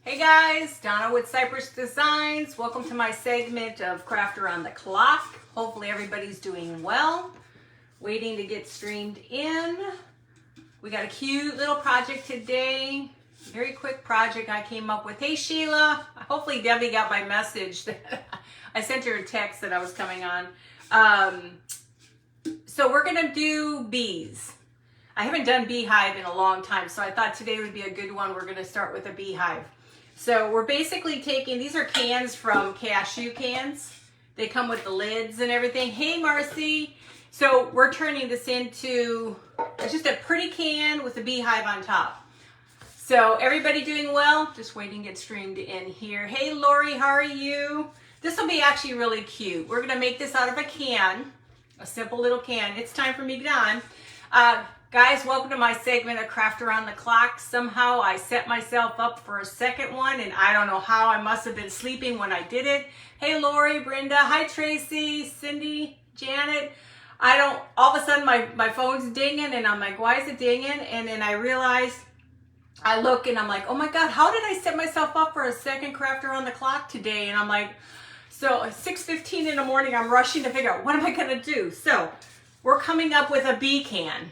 Hey guys, Donna with Cypress Designs. Welcome to my segment of Craft Around the Clock. Hopefully everybody's doing well. Waiting to get streamed in. We got a cute little project today. Very quick project I came up with. Hey Sheila, hopefully Debbie got my message. I sent her a text that I was coming on. So we're gonna do bees. I haven't done beehive in a long time, so I thought today would be a good one. We're gonna start with a beehive. So we're basically taking, these are cans from cashew cans. They come with the lids and everything. Hey Marcy. So we're turning this into just a pretty can with a beehive on top. So everybody doing well? Just waiting to get streamed in here. Hey Lori, how are you? This will be actually really cute. We're gonna make this out of a can, a simple little can. It's time for me to be done. Guys, welcome to my segment of Craft Around the Clock. Somehow I set myself up for a second one, and I don't know how. I must have been sleeping when I did it. Hey, Lori, Brenda. Hi, Tracy, Cindy, Janet. All of a sudden my phone's dinging, and I'm like, why is it dinging? And then I realized, I look, and I'm like, oh my God, how did I set myself up for a second Craft Around the Clock today? And I'm like, so 6:15 in the morning, I'm rushing to figure out, what am I going to do? So we're coming up with a bee can.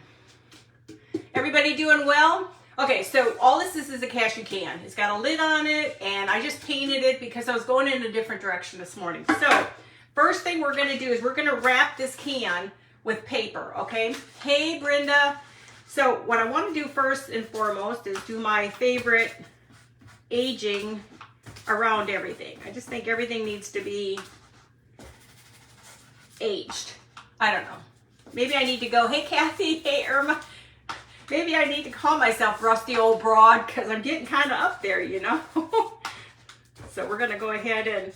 Everybody doing well? Okay, so all this is a cashew can. It's got a lid on it, and I just painted it because I was going in a different direction this morning. So first thing we're gonna do is we're gonna wrap this can with paper, okay? Hey, Brenda. So what I wanna do first and foremost is do my favorite aging around everything. I just think everything needs to be aged. I don't know. Maybe I need to go, hey, Kathy, hey, Irma. Maybe I need to call myself Rusty Old Broad because I'm getting kind of up there, you know. So we're going to go ahead and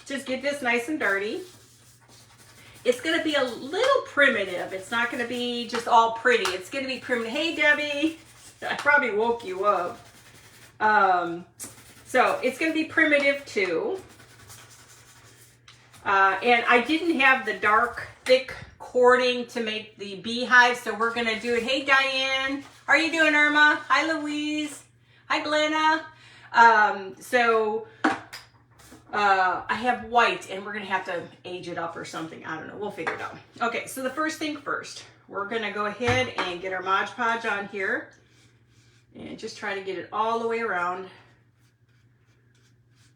just get this nice and dirty. It's going to be a little primitive. It's not going to be just all pretty. It's going to be primitive. Hey, Debbie. I probably woke you up. So it's going to be primitive too. And I didn't have the dark, thick cording to make the beehive, so we're gonna do it. Hey Diane, how are you doing, Irma? Hi Louise. Hi Glenna. I have white, and we're gonna have to age it up or something. I don't know. We'll figure it out. Okay, so the first thing first, we're gonna go ahead and get our Mod Podge on here, and just try to get it all the way around.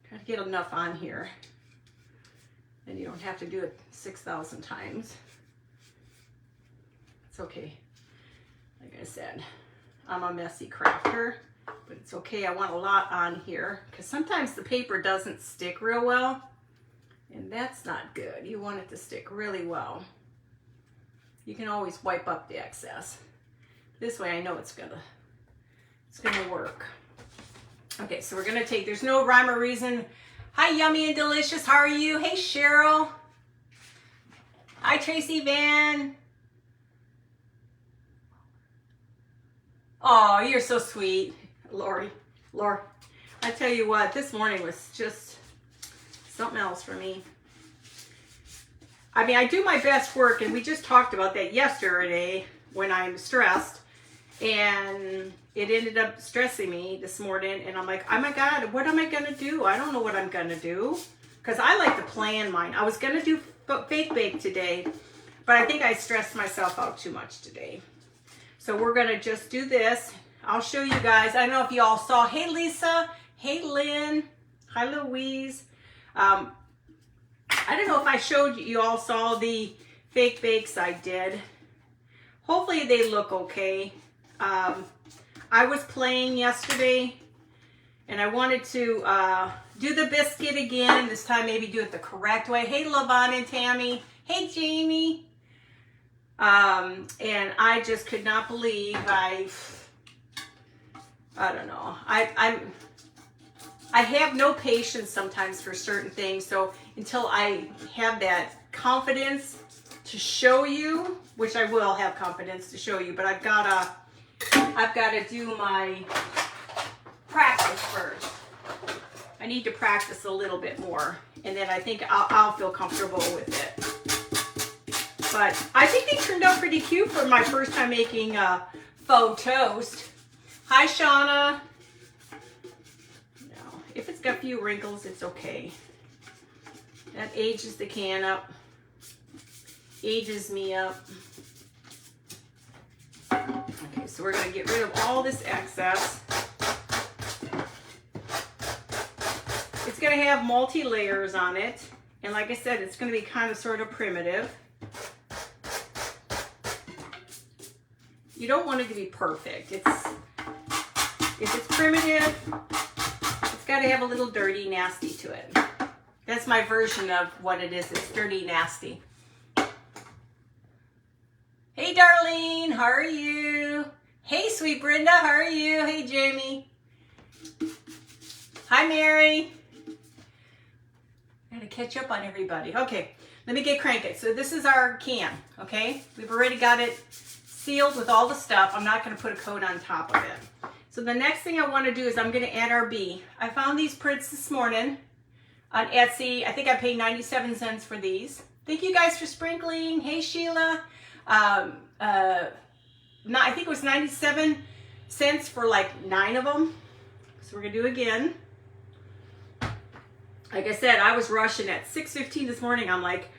Try to get enough on here, and you don't have to do it 6,000 times. It's okay. Like I said, I'm a messy crafter, but it's okay. I want a lot on here because sometimes the paper doesn't stick real well, and that's not good. You want it to stick really well. You can always wipe up the excess. This way I know it's gonna work. Okay, so we're gonna take, there's no rhyme or reason. Hi, Yummy and Delicious, how are you? Hey, Cheryl. Hi, Tracy Van. Oh, you're so sweet, Lori. I tell you what, this morning was just something else for me. I mean, I do my best work, and we just talked about that yesterday when I'm stressed, and it ended up stressing me this morning, and I'm like, oh my God, what am I gonna do? I don't know what I'm gonna do, because I like to plan mine. I was gonna do fake bake today, but I think I stressed myself out too much today. So we're gonna just do this. I'll show you guys. I don't know if you all saw. Hey Lisa, hey Lynn, hi Louise. I don't know if I showed you, you all saw the fake bakes I did. Hopefully they look okay. I was playing yesterday, and I wanted to do the biscuit again. This time maybe do it the correct way. Hey Lavon and Tammy. Hey Jamie. And I just could not believe I don't know. I have no patience sometimes for certain things. So until I have that confidence to show you, which I will have confidence to show you, but I've got to do my practice first. I need to practice a little bit more, and then I think I'll feel comfortable with it. But I think they turned out pretty cute for my first time making faux toast. Hi, Shauna. No. If it's got a few wrinkles, it's okay. That ages the can up. Ages me up. Okay, so we're gonna get rid of all this excess. It's gonna have multi-layers on it. And like I said, it's gonna be kind of sort of primitive. You don't want it to be perfect. If it's primitive, it's got to have a little dirty, nasty to it. That's my version of what it is. It's dirty, nasty. Hey, Darlene, how are you? Hey, sweet Brenda, how are you? Hey, Jamie. Hi, Mary. I gotta catch up on everybody. Okay, let me get cranking. So this is our can, okay? We've already got it sealed with all the stuff. I'm not going to put a coat on top of it. So the next thing I want to do is I'm going to add our bee. I found these prints this morning on Etsy. I think I paid 97 cents for these. Thank you guys for sprinkling. Hey, Sheila. I think it was 97 cents for like 9 of them. So we're going to do again. Like I said, I was rushing at 6:15 this morning. I'm like,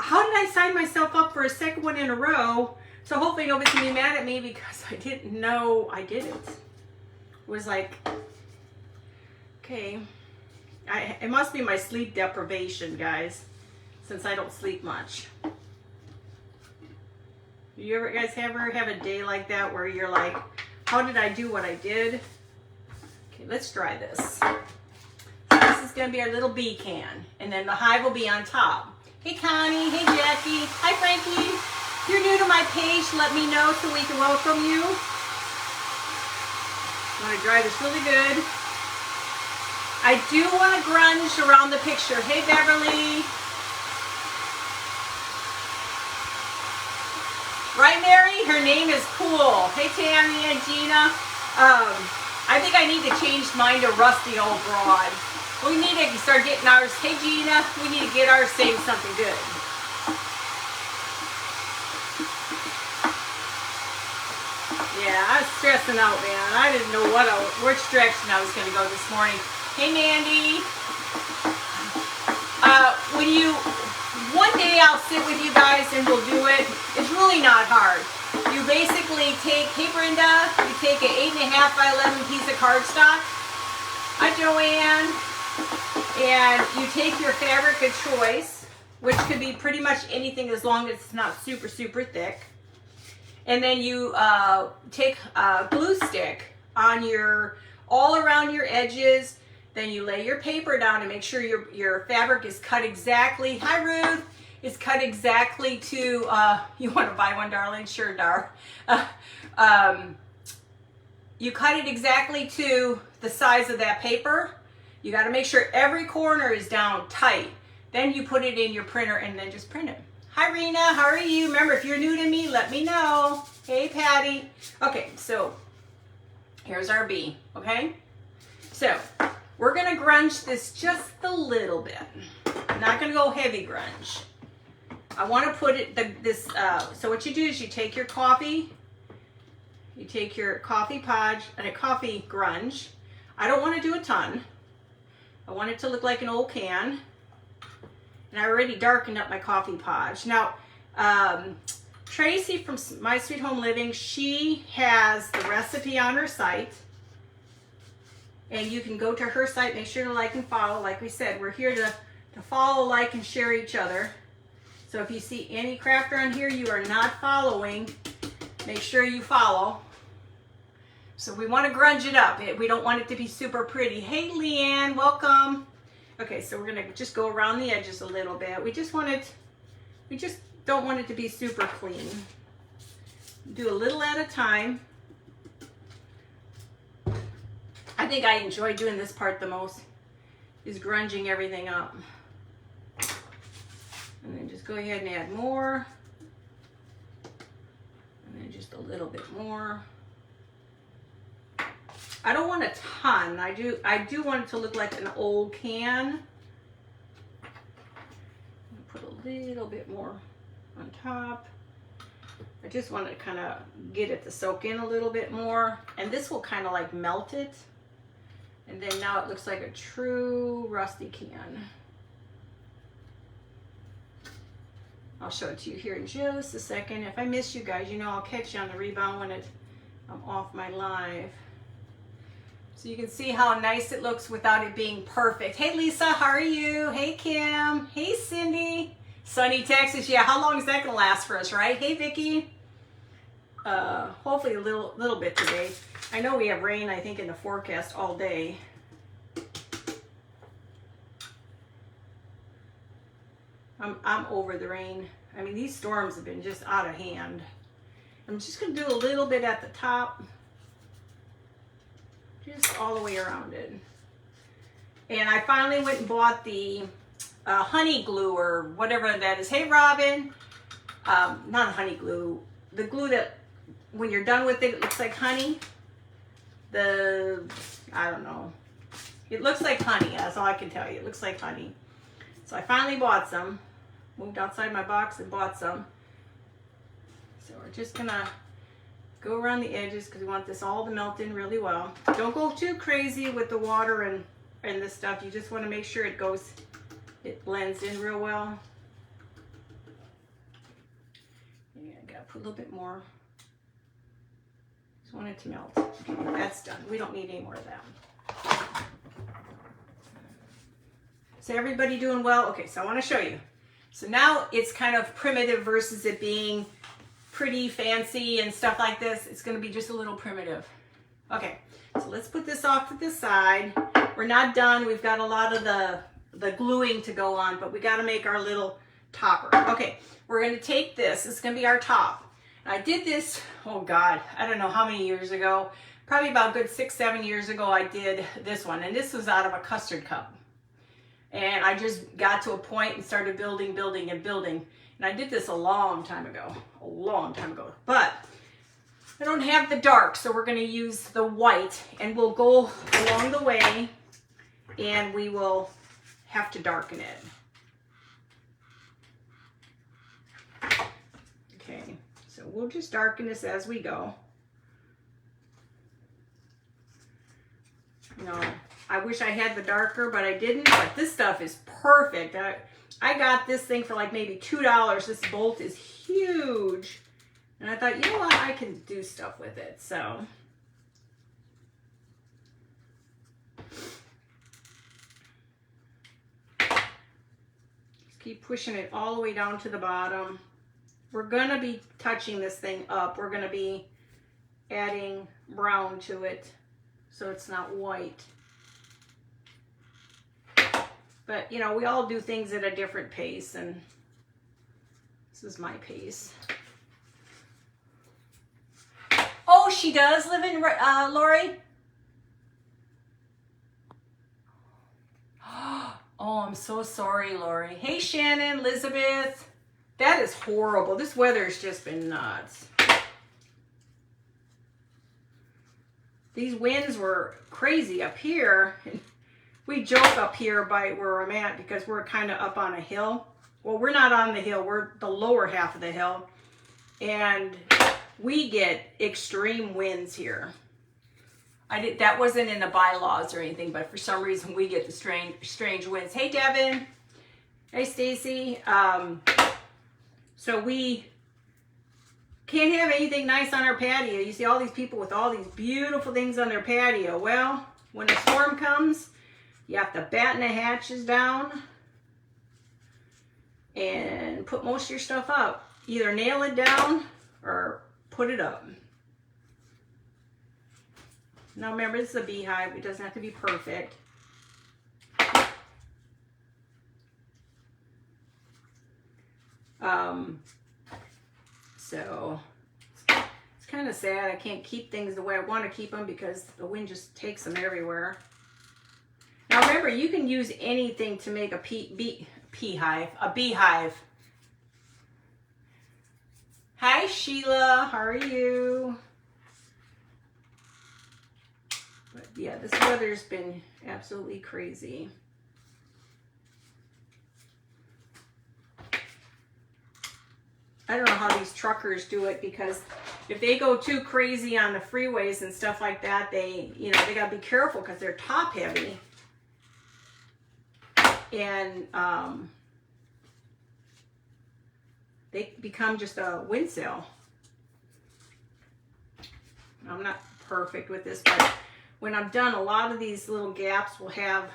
how did I sign myself up for a second one in a row? So hopefully nobody's gonna be mad at me because I didn't know I did it. It was like, okay. It must be my sleep deprivation, guys, since I don't sleep much. You guys ever have a day like that where you're like, how did I do what I did? Okay, let's try this. So this is gonna be our little bee can, and then the hive will be on top. Hey, Connie. Hey, Jackie. Hi, Frankie. If you're new to my page, let me know so we can welcome you. I want to dry this really good. I do want to grunge around the picture. Hey, Beverly. Right, Mary? Her name is cool. Hey, Tammy and Gina. I think I need to change mine to Rusty Old Broad. We need to start getting ours. Hey, Gina. We need to get ours saying something good. Yeah, I was stressing out, man. I didn't know which direction I was going to go this morning. Hey, Mandy. One day I'll sit with you guys and we'll do it. It's really not hard. You basically take, hey, Brenda, you take an 8.5 by 11 piece of cardstock. Hi, Joanne. And you take your fabric of choice, which could be pretty much anything as long as it's not super, super thick. And then you take a glue stick on all around your edges. Then you lay your paper down and make sure your fabric is cut exactly. Hi, Ruth. Is cut exactly to, you want to buy one, darling? Sure, Dar. You cut it exactly to the size of that paper. You got to make sure every corner is down tight. Then you put it in your printer and then just print it. Hi, Rena. How are you? Remember, if you're new to me, let me know. Hey, Patty. Okay, so here's our bee, okay? So we're going to grunge this just a little bit. I'm not going to go heavy grunge. I want to put it, so what you do is you take your coffee, podge, and a coffee grunge. I don't want to do a ton. I want it to look like an old can. And I already darkened up my coffee podge. Now, Tracy from My Sweet Home Living, she has the recipe on her site. And you can go to her site, make sure to like and follow. Like we said, we're here to follow, like, and share each other. So if you see any crafter on here you are not following, make sure you follow. So we want to grunge it up. We don't want it to be super pretty. Hey, Leanne, welcome. Okay, so we're going to just go around the edges a little bit. We just don't want it to be super clean. Do a little at a time. I think I enjoy doing this part the most, is grunging everything up. And then just go ahead and add more. And then just a little bit more. I don't want a ton. I do want it to look like an old can. Put a little bit more on top. I just want to kind of get it to soak in a little bit more. And this will kind of like melt it. And then now it looks like a true rusty can. I'll show it to you here in just a second. If I miss you guys, you know I'll catch you on the rebound when I'm off my live. So you can see how nice it looks without it being perfect. Hey Lisa, how are you? Hey Kim. Hey Cindy. Sunny Texas. Yeah, how long is that gonna last for us, right? Hey Vicky. Hopefully a little bit today. I know we have rain, I think, in the forecast all day. I'm over the rain. I mean, these storms have been just out of hand. I'm just gonna do a little bit at the top, just all the way around it. And I finally went and bought the honey glue or whatever that is. Hey Robin, not honey glue, the glue that when you're done with it, it looks like honey. I don't know. It looks like honey, that's all I can tell you. It looks like honey. So I finally bought some. Moved outside my box and bought some. So we're just gonna go around the edges because we want this all to melt in really well. Don't go too crazy with the water and this stuff. You just want to make sure it blends in real well. Yeah, I gotta put a little bit more. Just want it to melt. Okay, that's done. We don't need any more of that. So everybody doing well? Okay, so I want to show you. So now it's kind of primitive versus it being pretty fancy and stuff like this. It's going to be just a little primitive. Okay, so let's put this off to the side. We're not done. We've got a lot of the gluing to go on, but we got to make our little topper. Okay, we're going to take this. It's going to be our top. And I did this, oh God, I don't know how many years ago. Probably about a good 6-7 years ago I did this one. And this was out of a custard cup. And I just got to a point and started building. And I did this a long time ago. But I don't have the dark, so we're going to use the white. And we'll go along the way, and we will have to darken it. Okay, so we'll just darken this as we go. You know, I wish I had the darker, but I didn't. But this stuff is perfect. I got this thing for like maybe $2. This bolt is huge. And I thought, you know what? I can do stuff with it. So just keep pushing it all the way down to the bottom. We're going to be touching this thing up. We're going to be adding brown to it so it's not white. But, you know, we all do things at a different pace, and this is my pace. Oh, she does live in, Lori? Oh, I'm so sorry, Lori. Hey, Shannon, Elizabeth. That is horrible. This weather's just been nuts. These winds were crazy up here. We joke up here by where I'm at because we're kind of up on a hill. Well, we're not on the hill. We're the lower half of the hill. And we get extreme winds here. That wasn't in the bylaws or anything, but for some reason we get the strange winds. Hey, Devin. Hey, Stacy. So we can't have anything nice on our patio. You see all these people with all these beautiful things on their patio. Well, when a storm comes, you have to batten the hatches down and put most of your stuff up. Either nail it down or put it up. Now remember, this is a beehive. It doesn't have to be perfect. So it's kind of sad I can't keep things the way I want to keep them because the wind just takes them everywhere. Now remember, you can use anything to make a beehive. Hi Sheila, how are you? But yeah, this weather's been absolutely crazy. I don't know how these truckers do it because if they go too crazy on the freeways and stuff like that, they gotta be careful because they're top heavy. And they become just a windsail. I'm not perfect with this, but when I'm done, a lot of these little gaps will have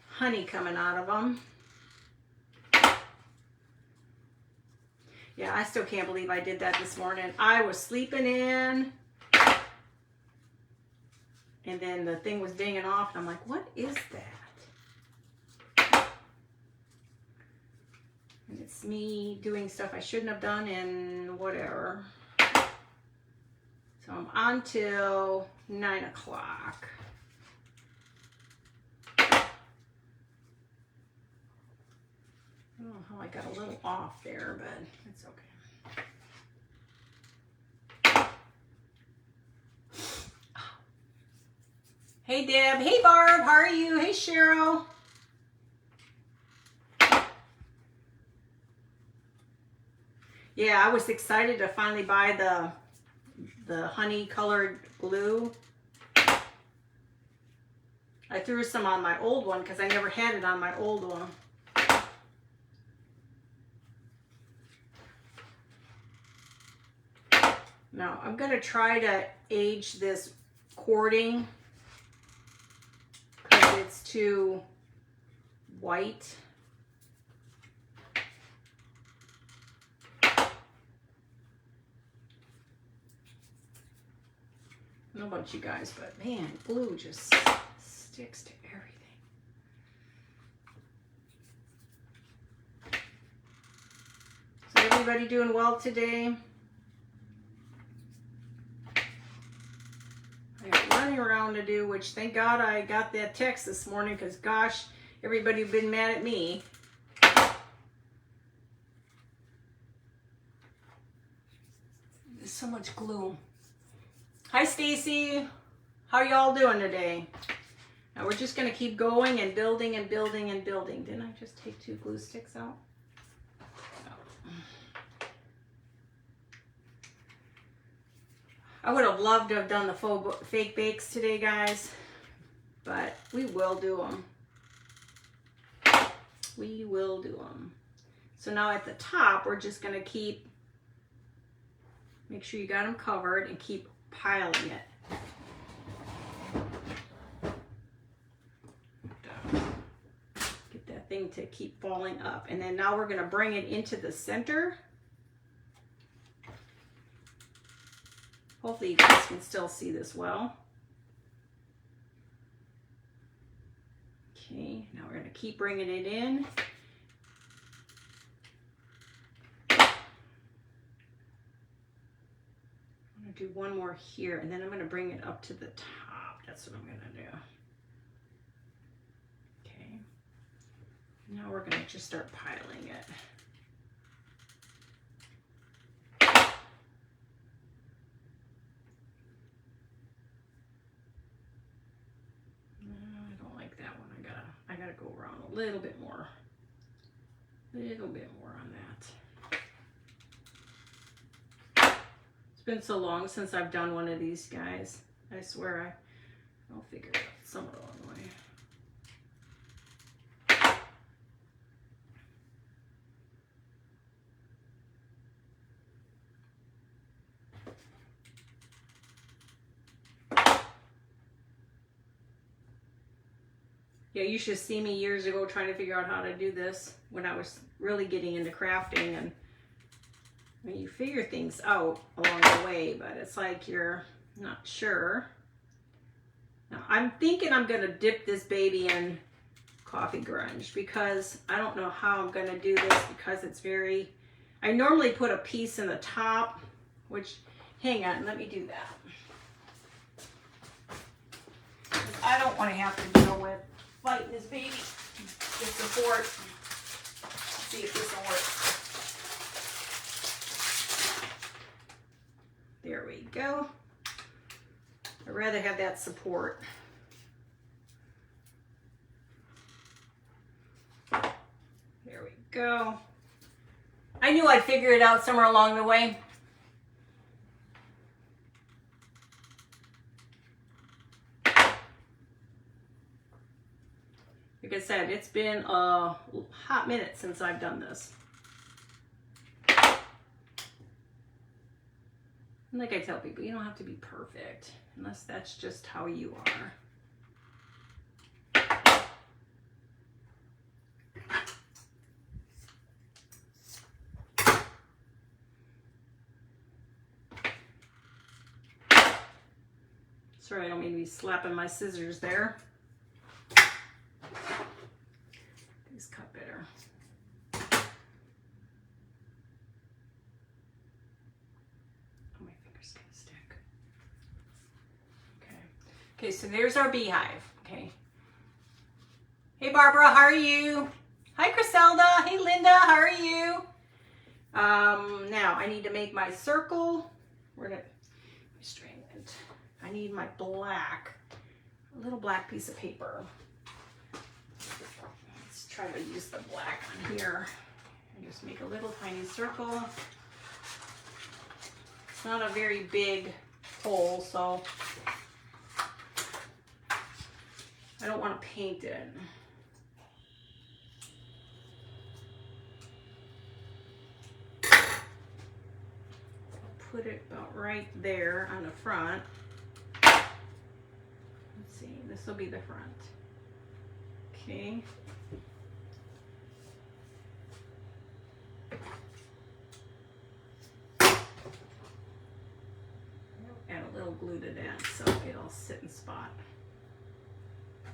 honey coming out of them. Yeah, I still can't believe I did that this morning. I was sleeping in, and then the thing was dinging off, and I'm like, what is that? And it's me doing stuff I shouldn't have done and whatever. So I'm on till 9 o'clock. I don't know how I got a little off there, but it's okay. Hey Deb, hey Barb, how are you? Hey Cheryl. Yeah, I was excited to finally buy the honey colored glue. I threw some on my old one because I never had it on my old one. Now I'm going to try to age this cording because it's too white. I don't know about you guys, but man, glue just sticks to everything. So everybody doing well today? I got running around to do, which thank God I got that text this morning because gosh, everybody's been mad at me. There's so much glue. Hi Stacy, how are y'all doing today? Now we're just going to keep going and building and building and building. Didn't I just take 2 glue sticks out? No. I would have loved to have done the fake bakes today, guys, but we will do them. We will do them. So now at the top, we're just going to make sure you got them covered and keep piling it. Get that thing to keep falling up. And then now we're going to bring it into the center. Hopefully you guys can still see this well. Okay, now we're going to keep bringing it in. Do one more here, and then I'm going to bring it up to the top. That's what I'm going to do. Okay. Now we're going to just start piling it. No, I don't like that one. I gotta go around a little bit more. On that. It's been so long since I've done one of these, guys. I swear I'll figure it out somewhere along the way. Yeah, you should see me years ago trying to figure out how to do this when I was really getting into crafting, and I mean, you figure things out along the way, but it's like you're not sure. Now, I'm thinking I'm going to dip this baby in coffee grunge because I don't know how I'm going to do this because it's very... I normally put a piece in the top, which... Hang on, let me do that. I don't want to have to deal with fighting this baby. The support. Let's see if this will work. There we go. I'd rather have that support. There we go. I knew I'd figure it out somewhere along the way. Like I said, it's been a hot minute since I've done this. And like I tell people, you don't have to be perfect unless that's just how you are. Sorry, I don't mean to be slapping my scissors there. These cut better. Oh, my finger's gonna stick. Okay. Okay, so there's our beehive. Okay. Hey, Barbara, how are you? Hi, Griselda. Hey, Linda, how are you? Now I need to make my circle. Where did I straighten it? I need my black, a little black piece of paper. Let's try to use the black on here and just make a little tiny circle. It's not a very big hole, so I don't want to paint it. Put it about right there on the front. Let's see, this will be the front. Okay. Add a little glue to that so it'll sit in spot.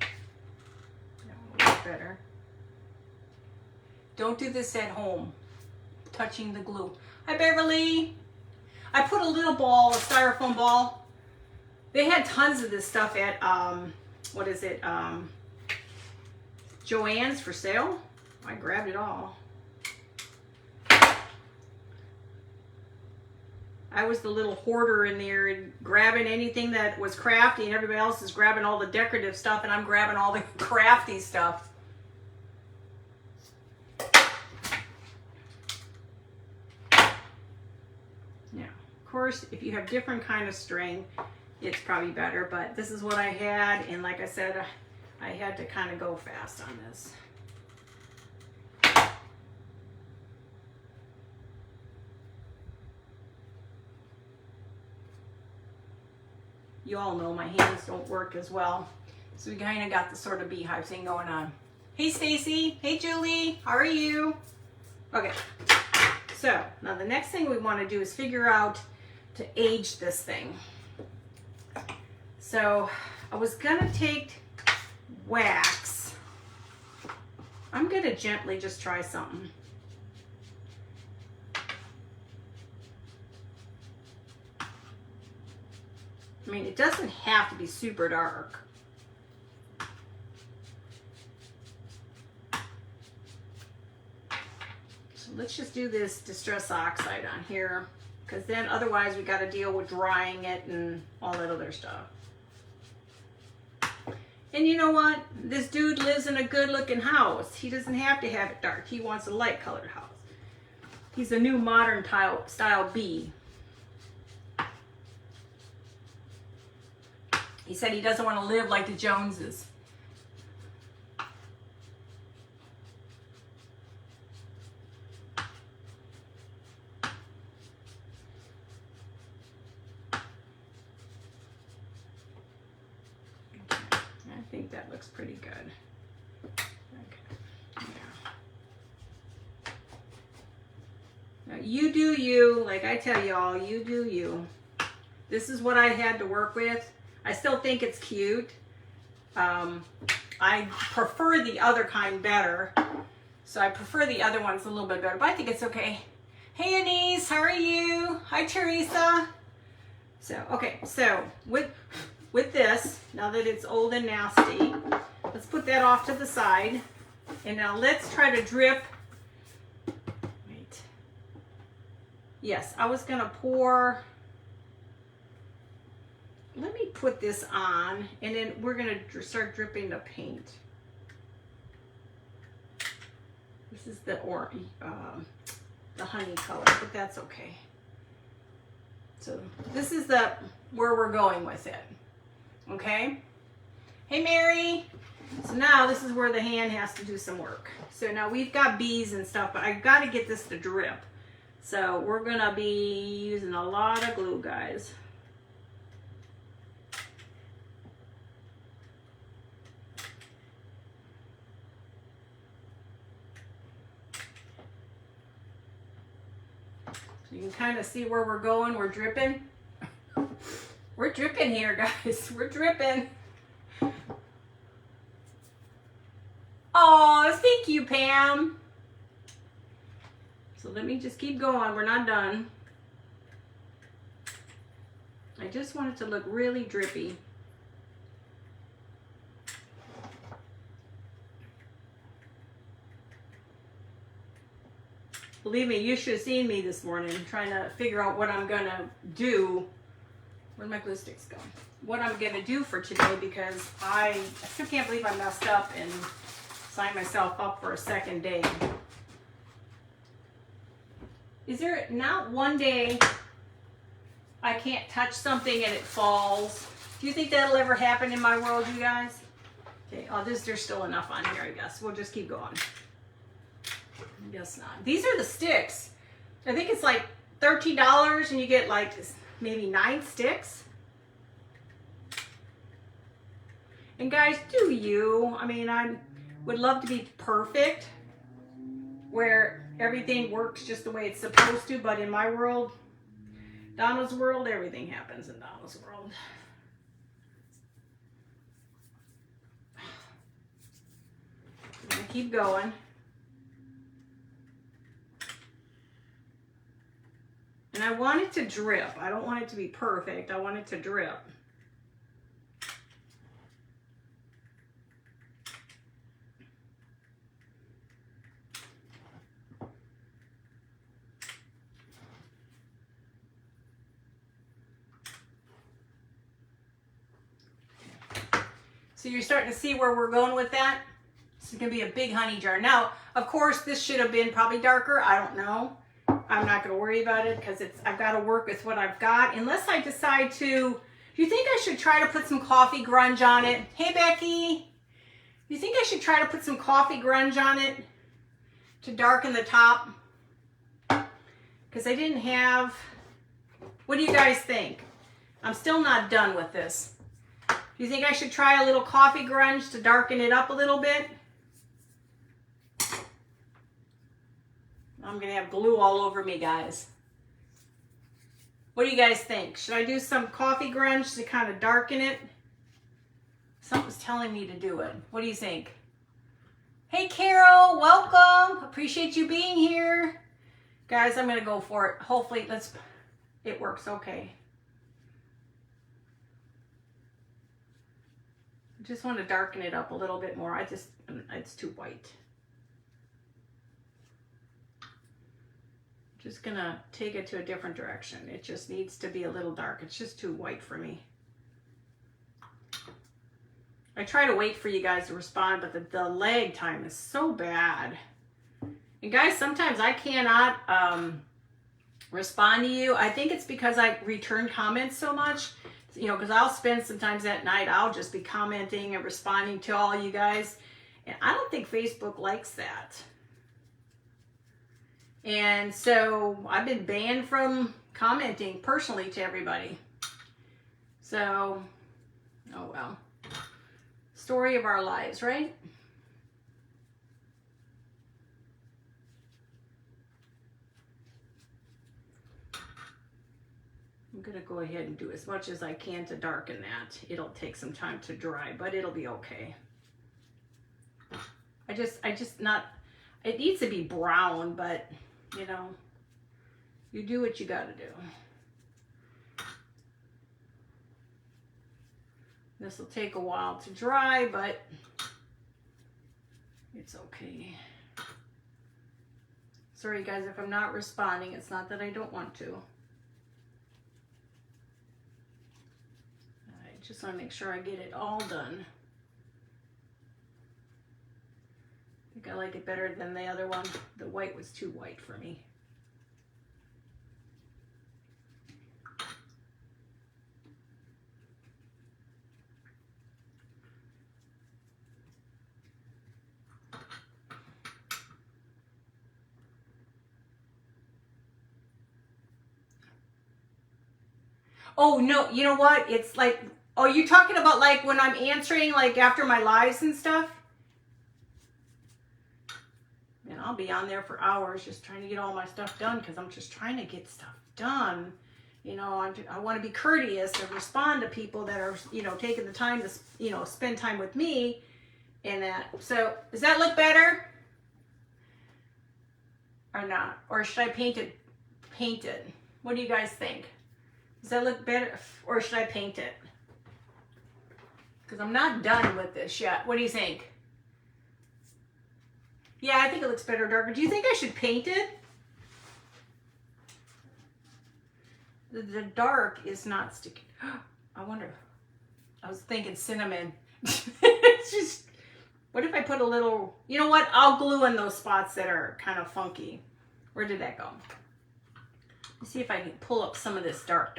That will look better. Don't do this at home, touching the glue. Hi, Beverly. I put a little ball, a styrofoam ball. They had tons of this stuff at, what is it, Joann's for sale. I grabbed it all. I was the little hoarder in there and grabbing anything that was crafty, and everybody else is grabbing all the decorative stuff, and I'm grabbing all the crafty stuff. Of course, if you have different kind of string, it's probably better, but this is what I had, and like I said, I had to kind of go fast on this. You all know my hands don't work as well, so we kind of got the sort of beehive thing going on. Hey Stacy, hey Julie, how are you? Okay, so now the next thing we want to do is figure out to age this thing. So I was gonna take wax. I'm gonna gently just try something. I mean, it doesn't have to be super dark. So let's just do this Distress Oxide on here, because then otherwise we got to deal with drying it and all that other stuff. And you know what? This dude lives in a good looking house. He doesn't have to have it dark. He wants a light colored house. He's a new modern style bee. He said he doesn't want to live like the Joneses. I think that looks pretty good. Okay. Yeah. Now you do you, like I tell y'all, you do you. This is what I had to work with. I still think it's cute. I prefer the other kind better. So I prefer the other ones a little bit better, but I think it's okay. Hey Anise, how are you? Hi Teresa. So, okay, so with this, now that it's old and nasty, let's put that off to the side. And now let's try to drip. Wait. Yes, I was gonna pour. Let me put this on, and then we're gonna start dripping the paint. This is the honey color, but that's okay. So this is where we're going with it. Okay. Hey Mary. So now this is where the hand has to do some work. So now we've got bees and stuff, but I've got to get this to drip. So we're gonna be using a lot of glue, guys. So you can kind of see where we're going. We're dripping. We're dripping here, guys. We're dripping. Oh, thank you, Pam. So let me just keep going. We're not done. I just want it to look really drippy. Believe me, you should have seen me this morning trying to figure out what I'm gonna do. Where'd my glue sticks go? What I'm gonna do for today, because I still can't believe I messed up and signed myself up for a second day. Is there not one day I can't touch something and it falls? Do you think that'll ever happen in my world, you guys? Okay, there's still enough on here, I guess. We'll just keep going. I guess not. These are the sticks. I think it's like $13 and you get like maybe 9 sticks. And guys, do you? I mean, I would love to be perfect where everything works just the way it's supposed to, but in my world, Donna's world, everything happens in Donna's world. I'm gonna keep going. And I want it to drip. I don't want it to be perfect. I want it to drip. So you're starting to see where we're going with that? This is gonna be a big honey jar. Now, of course, this should have been probably darker. I don't know. I'm not gonna worry about it because I've got to work with what I've got. Unless I decide to, do you think I should try to put some coffee grunge on it? Hey, Becky. Do you think I should try to put some coffee grunge on it to darken the top? Because I didn't have, what do you guys think? I'm still not done with this. Do you think I should try a little coffee grunge to darken it up a little bit? I'm gonna have glue all over me, guys. What do you guys think? Should I do some coffee grunge to kind of darken it? Something's telling me to do it. What do you think? Hey, Carol, welcome. Appreciate you being here. Guys, I'm gonna go for it. Hopefully, it works okay. I just want to darken it up a little bit more. It's too white. Just gonna take it to a different direction. It just needs to be a little dark. It's just too white for me. I try to wait for you guys to respond, but the lag time is so bad. And guys, sometimes I cannot respond to you. I think it's because I return comments so much, you know, because I'll spend sometimes at night, I'll just be commenting and responding to all you guys. And I don't think Facebook likes that. And so I've been banned from commenting personally to everybody. So, oh well. Story of our lives, right? I'm gonna go ahead and do as much as I can to darken that. It'll take some time to dry, but it'll be okay. It needs to be brown, but you know, you do what you gotta do. This will take a while to dry, but it's okay. Sorry guys, if I'm not responding, it's not that I don't want to. I just want to make sure I get it all done. I think I like it better than the other one. The white was too white for me. Oh, no, you know what? It's like, oh, you're talking about like when I'm answering like after my lives and stuff? And I'll be on there for hours just trying to get all my stuff done because I'm just trying to get stuff done. You know, I want to be courteous and respond to people that are, you know, taking the time to, you know, spend time with me and that. So does that look better or not? Or should I paint it? What do you guys think? Does that look better or should I paint it? Because I'm not done with this yet. What do you think? Yeah, I think it looks better darker. Do you think I should paint it? The dark is not sticking. I wonder. I was thinking cinnamon. It's just, what if I put a little, you know what? I'll glue in those spots that are kind of funky. Where did that go? Let's see if I can pull up some of this dark.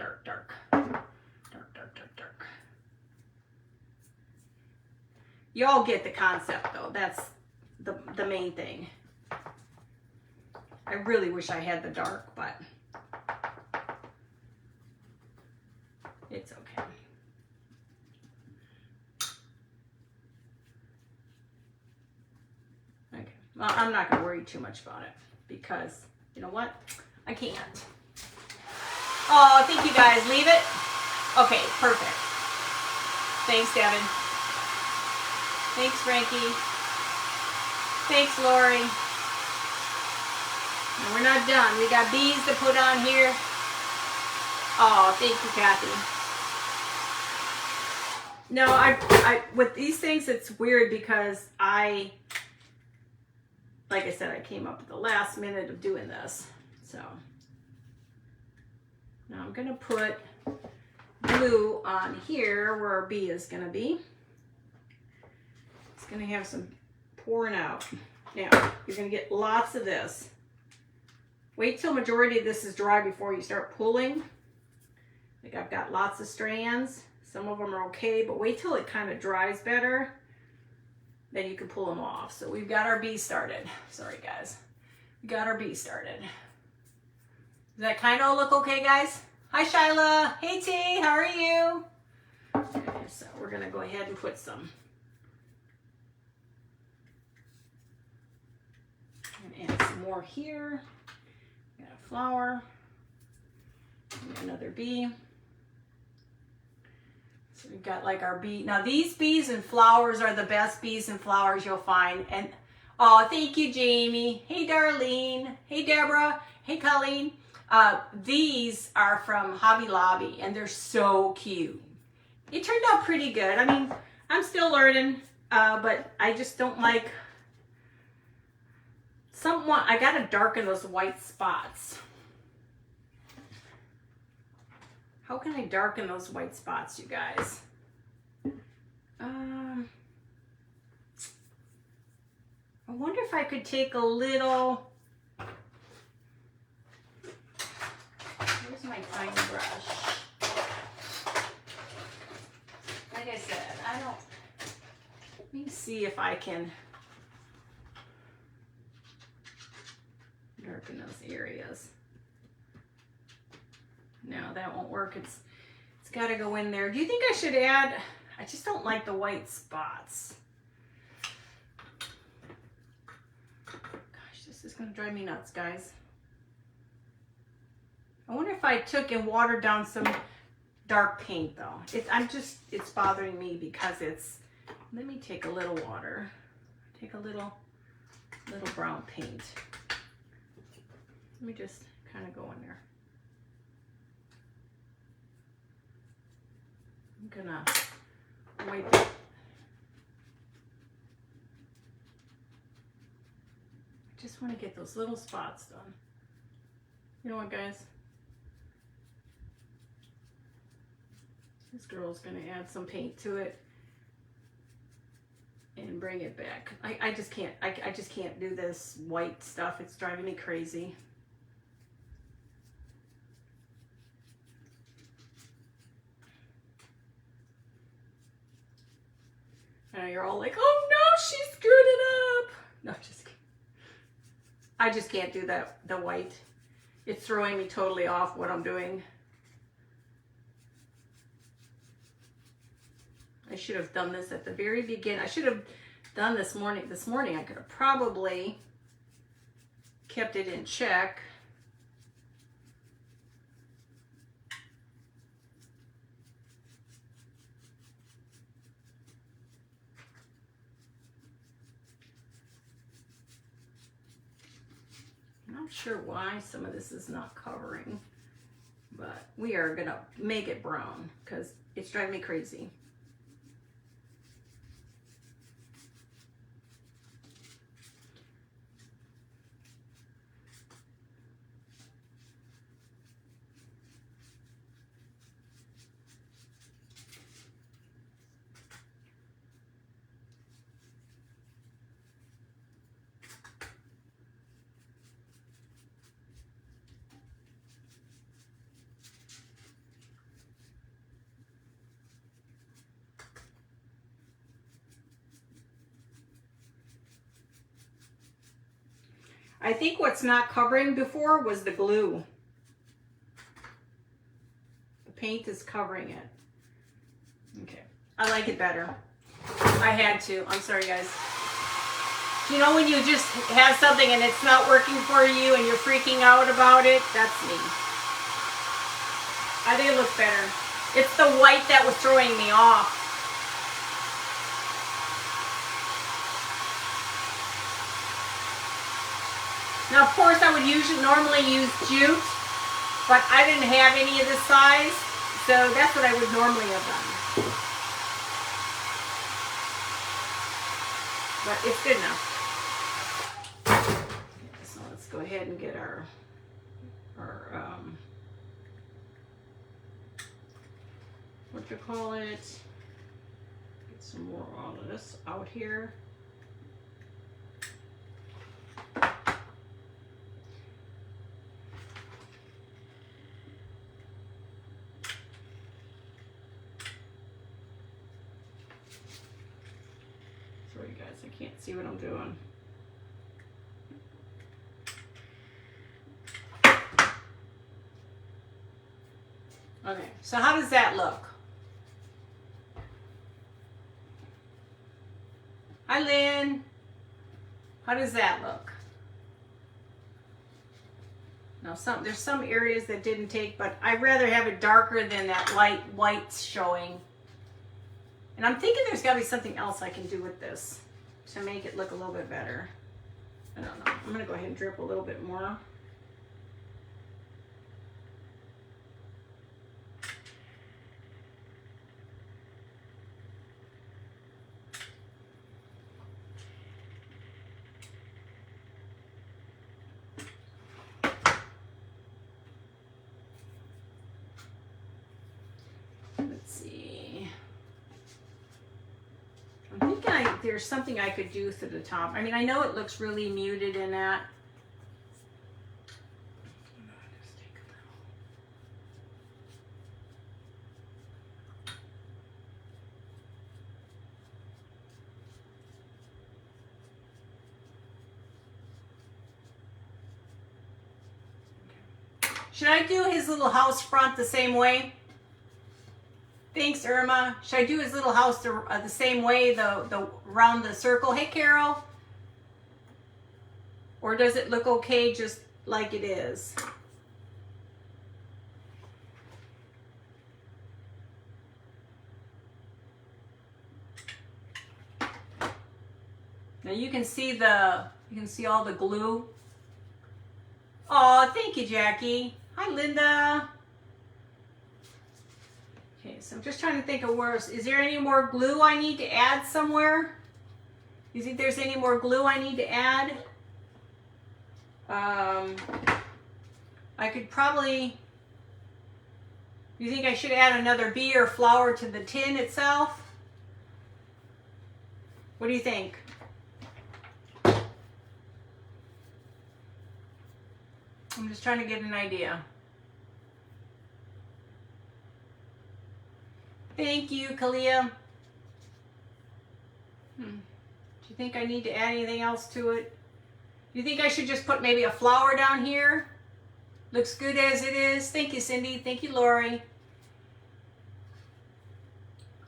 You all get the concept though. That's the main thing. I really wish I had the dark, but it's okay. Okay, well, I'm not gonna worry too much about it because you know what? I can't. Oh, thank you guys. Leave it. Okay, perfect. Thanks, Devin. Thanks, Frankie. Thanks, Lori. And we're not done. We got bees to put on here. Oh, thank you, Kathy. No, I with these things, it's weird because like I said, I came up at the last minute of doing this. So now I'm gonna put glue on here where our bee is gonna be. It's gonna have some pouring out. Now, you're gonna get lots of this. Wait till majority of this is dry before you start pulling. Like I've got lots of strands. Some of them are okay, but wait till it kind of dries better. Then you can pull them off. So we've got our bee started. Sorry guys. We got our bee started. Does that kind of look okay, guys? Hi Shyla. Hey T, how are you? Okay, so we're gonna go ahead and put some. And add some more here. Got a flower. And another bee. So we've got like our bee. Now these bees and flowers are the best bees and flowers you'll find. And oh, thank you, Jamie. Hey, Darlene. Hey, Deborah. Hey, Colleen. These are from Hobby Lobby and they're so cute. It turned out pretty good. I mean, I'm still learning, but I just don't like I gotta darken those white spots. How can I darken those white spots, you guys? I wonder if I could take a little, where's my tiny brush? Like I said, let me see if I can darken those areas. No, that won't work. It's got to go in there. Do you think I should add? I just don't like the white spots. Gosh, this is going to drive me nuts, guys. I wonder if I took and watered down some dark paint though. It's bothering me because let me take a little water. Take a little brown paint. Let me just kind of go in there. I'm gonna wipe it. I just want to get those little spots done. You know what, guys? This girl's gonna add some paint to it and bring it back. I just can't. I just can't do this white stuff. It's driving me crazy. I know you're all like, oh no, she screwed it up. No, just kidding. I just can't do the white. It's throwing me totally off what I'm doing. I should have done this at the very beginning. I should have done this morning. This morning I could have probably kept it in check. I'm not sure why some of this is not covering, but we are gonna make it brown because it's driving me crazy. I think what's not covering before was the glue. The paint is covering it. Okay, I like it better. I had to. I'm sorry, guys. You know when you just have something and it's not working for you and you're freaking out about it? That's me. I think it looks better. It's the white that was throwing me off. Now, of course, I would normally use jute, but I didn't have any of this size, so that's what I would normally have done. But it's good enough. Okay, so let's go ahead and get our what you call it? Get some more of this out here. Sorry guys, I can't see what I'm doing. Okay, so how does that look? Hi Lynn, how does that look? Now there's some areas that didn't take, but I'd rather have it darker than that light white showing. And I'm thinking there's got to be something else I can do with this to make it look a little bit better. I don't know. I'm going to go ahead and drip a little bit more. There's something I could do to the top. I mean, I know it looks really muted in that. Should I do his little house front the same way? Thanks, Irma. Should I do his little house the same way, the around the circle? Hey, Carol. Or does it look okay just like it is? Now you can see all the glue. Oh, thank you, Jackie. Hi, Linda. Okay, so I'm just trying to think of is there any more glue I need to add somewhere? You think there's any more glue I need to add? I could probably, you think I should add another bee or flower to the tin itself? What do you think? I'm just trying to get an idea. Thank you, Kalia. Do you think I need to add anything else to it? Do you think I should just put maybe a flower down here? Looks good as it is. Thank you, Cindy. Thank you, Lori.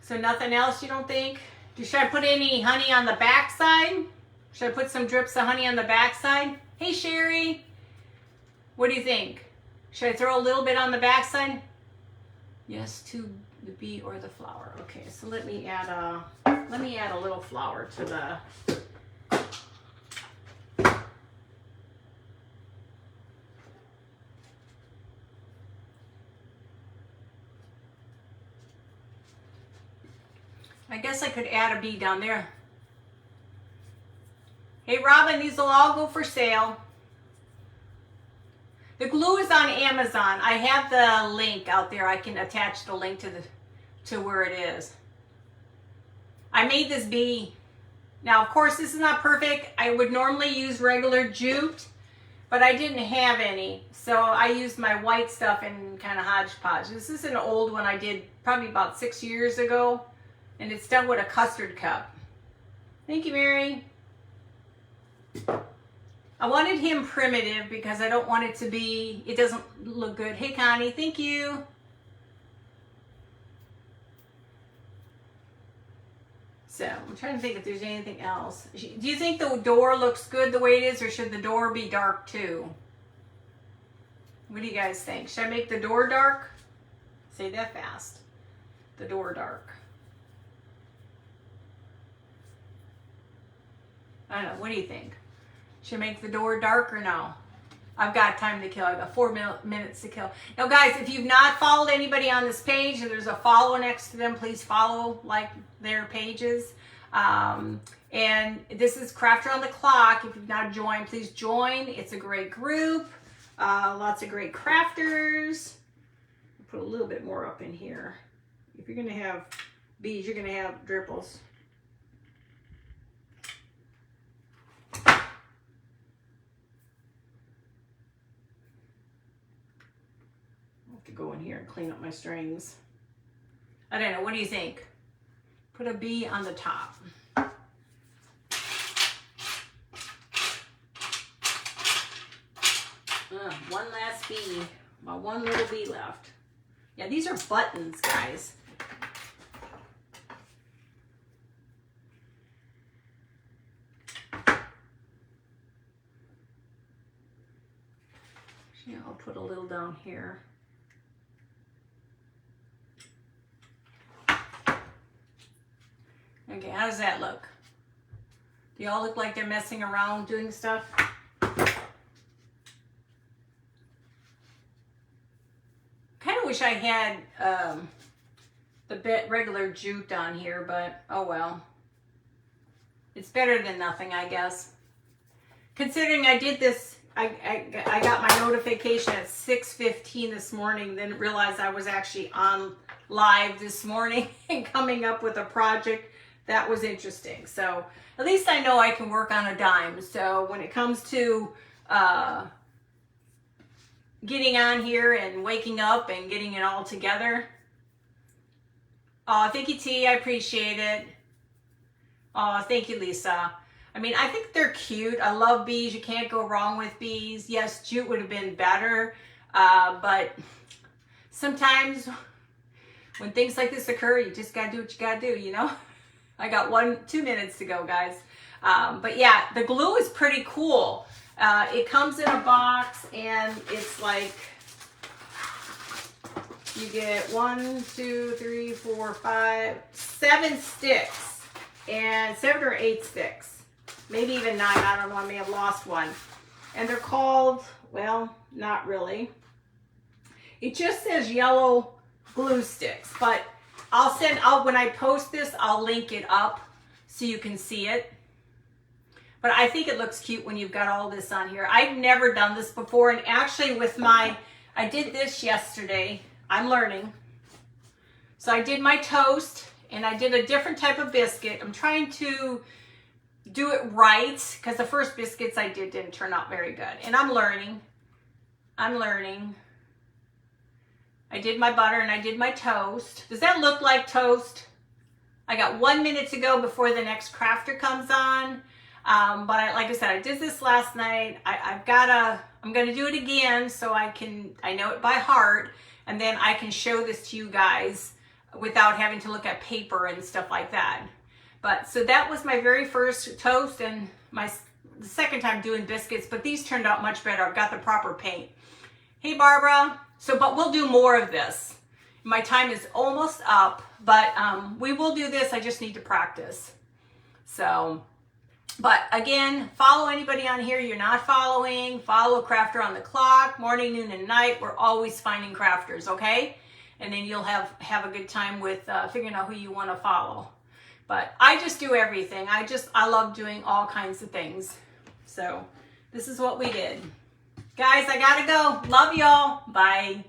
So nothing else you don't think? Should I put any honey on the back side? Should I put some drips of honey on the back side? Hey Sherry, what do you think? Should I throw a little bit on the back side? Yes, to the bee or the flower. Okay, so let me add a little flour to the. I guess I could add a bee down there. Hey Robin, these will all go for sale. The glue is on Amazon. I have the link out there. I can attach the link to where it is. I made this bee. Now, of course, this is not perfect. I would normally use regular jute, but I didn't have any. So I used my white stuff and kind of hodgepodge. This is an old one I did probably about 6 years ago. And it's done with a custard cup. Thank you, Mary. I wanted him primitive because I don't want it to be, it doesn't look good. Hey, Connie, thank you. So I'm trying to think if there's anything else. Do you think the door looks good the way it is, or should the door be dark too? What do you guys think? Should I make the door dark? Say that fast. The door dark. I don't know. What do you think? Should I make the door dark or no? I've got time to kill. I've got 4 minutes to kill. Now, guys, if you've not followed anybody on this page and there's a follow next to them, please follow, like, their pages. And this is Crafter on the Clock. If you've not joined, please join. It's a great group. Lots of great crafters. I'll put a little bit more up in here. If you're going to have bees, you're going to have dripples. Go in here and clean up my strings. I don't know. What do you think? Put a bee on the top. One last bee. My one little bee left. Yeah, these are buttons, guys. Yeah, I'll put a little down here. Okay, how does that look? Do y'all look like they're messing around doing stuff? Kind of wish I had the regular jute on here, but oh well. It's better than nothing, I guess. Considering I did this, I got my notification at 6:15 this morning, then realized I was actually on live this morning and coming up with a project. That was interesting. So at least I know I can work on a dime. So when it comes to getting on here and waking up and getting it all together. Oh, thank you, T. I appreciate it. Oh, thank you, Lisa. I mean, I think they're cute. I love bees. You can't go wrong with bees. Yes, jute would have been better. But sometimes when things like this occur, you just got to do what you got to do, you know? I got 2 minutes to go, guys. But yeah, the glue is pretty cool. It comes in a box and it's like, you get 1, 2, 3, 4, 5, 7 sticks and 7 or 8 sticks. Maybe even 9, I don't know, I may have lost one. And they're called, well, not really. It just says yellow glue sticks, but when I post this, I'll link it up so you can see it. But I think it looks cute when you've got all this on here. I've never done this before, and actually I did this yesterday. I'm learning. So I did my toast, and I did a different type of biscuit. I'm trying to do it right, because the first biscuits I did didn't turn out very good. And I'm learning. I did my butter and I did my toast. Does that look like toast? I got 1 minute to go before the next crafter comes on. But like I said, I did this last night. I'm gonna do it again so I know it by heart, and then I can show this to you guys without having to look at paper and stuff like that. But so that was my very first toast and the second time doing biscuits, but these turned out much better. I've got the proper paint. Hey, Barbara. So, but we'll do more of this. My time is almost up, but we will do this. I just need to practice. So, but again, follow anybody on here you're not following. Follow Crafter on the Clock, morning, noon, and night. We're always finding crafters, okay? And then you'll have a good time with figuring out who you want to follow. But I just do everything. I love doing all kinds of things. So this is what we did. Guys, I gotta go. Love y'all. Bye.